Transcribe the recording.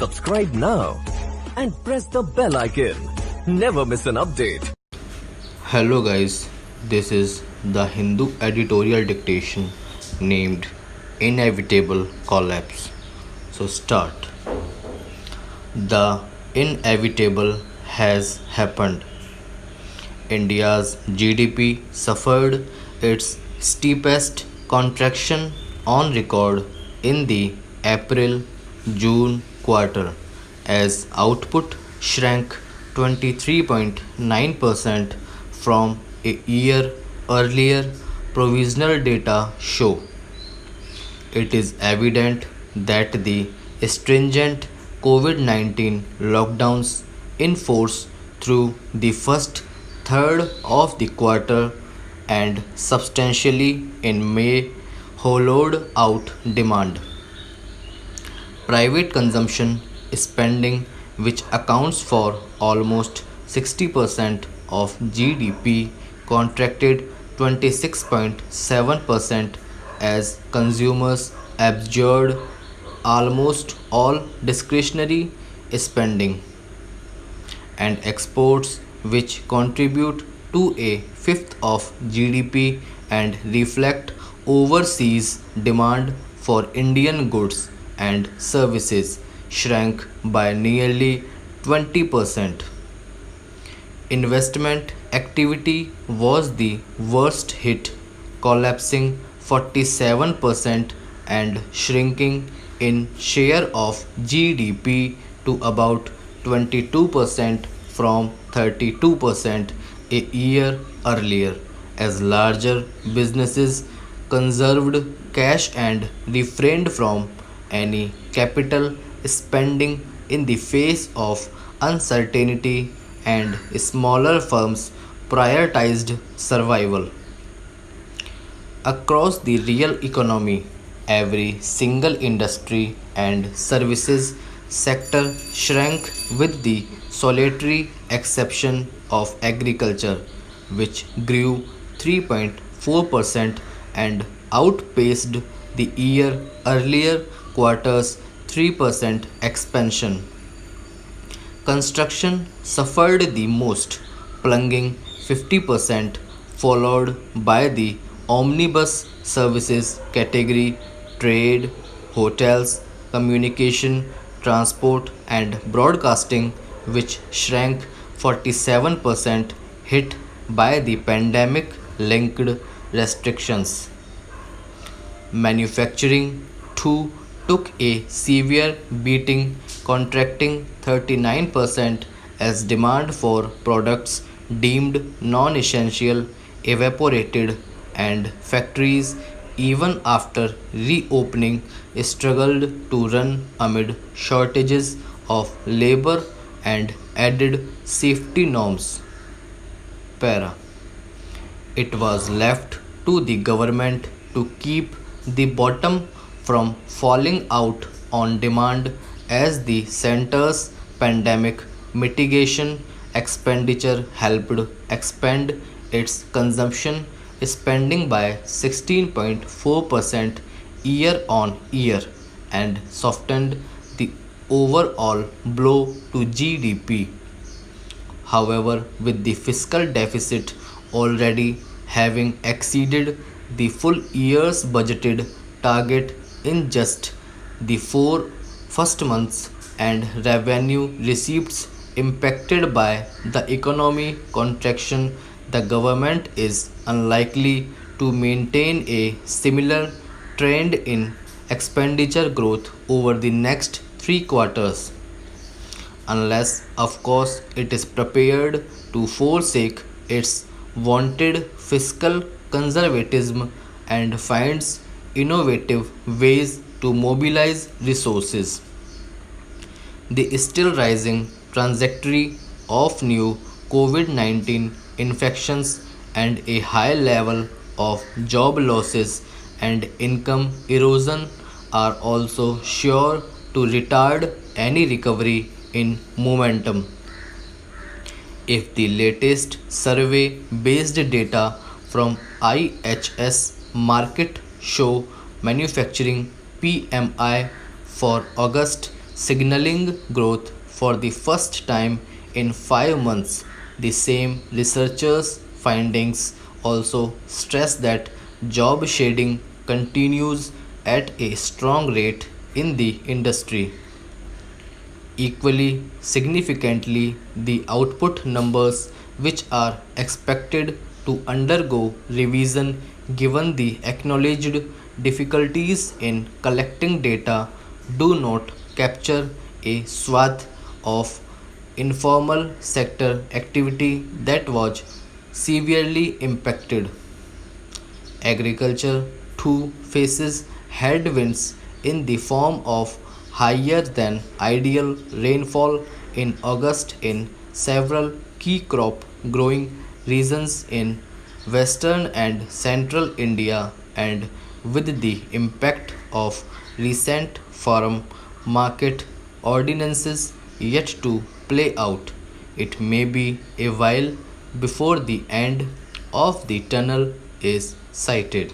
Subscribe now and press the bell icon. Never miss an update. Hello guys, this is the Hindu Editorial Dictation named Inevitable Collapse. So start. The inevitable has happened. India's GDP suffered its steepest contraction on record in the April-June quarter as output shrank 23.9% from a year earlier, provisional data show. It is evident that the stringent COVID-19 lockdowns in force through the first third of the quarter and substantially in May hollowed out demand. Private consumption spending, which accounts for almost 60% of GDP, contracted 26.7% as consumers absorbed almost all discretionary spending, and exports, which contribute to a fifth of GDP and reflect overseas demand for Indian goods and services, shrank by nearly 20%. Investment activity was the worst hit, collapsing 47% and shrinking in share of GDP to about 22% from 32% a year earlier, as larger businesses conserved cash and refrained from any capital spending in the face of uncertainty, and smaller firms prioritized survival. Across the real economy, every single industry and services sector shrank with the solitary exception of agriculture, which grew 3.4% and outpaced the year earlier quarter's 3% expansion. Construction suffered the most, plunging 50%, followed by the omnibus services category, trade, hotels, communication, transport, and broadcasting, which shrank 47%, hit by the pandemic linked restrictions. Manufacturing too took a severe beating, contracting 39% as demand for products deemed non-essential evaporated, and factories, even after reopening, struggled to run amid shortages of labor and added safety norms. Para. It was left to the government to keep the bottom from falling out on demand as the center's pandemic mitigation expenditure helped expand its consumption spending by 16.4% year on year and softened the overall blow to GDP. However, with the fiscal deficit already having exceeded the full year's budgeted target in just the first months and revenue receipts impacted by the economy contraction, the government is unlikely to maintain a similar trend in expenditure growth over the next 3 quarters, unless, of course, it is prepared to forsake its wanted fiscal conservatism and finds innovative ways to mobilize resources. The still rising trajectory of new COVID-19 infections and a high level of job losses and income erosion are also sure to retard any recovery in momentum. If the latest survey based data from IHS Market show manufacturing PMI for August signaling growth for the first time in 5 months. The same researchers' findings also stress that job shedding continues at a strong rate in the industry. Equally significantly, the output numbers, which are expected to undergo revision given the acknowledged difficulties in collecting data, do not capture a swath of informal sector activity that was severely impacted. Agriculture too faces headwinds in the form of higher than ideal rainfall in August in several key crop growing regions in western and central India, and with the impact of recent farm market ordinances yet to play out. It may be a while before the end of the tunnel is sighted.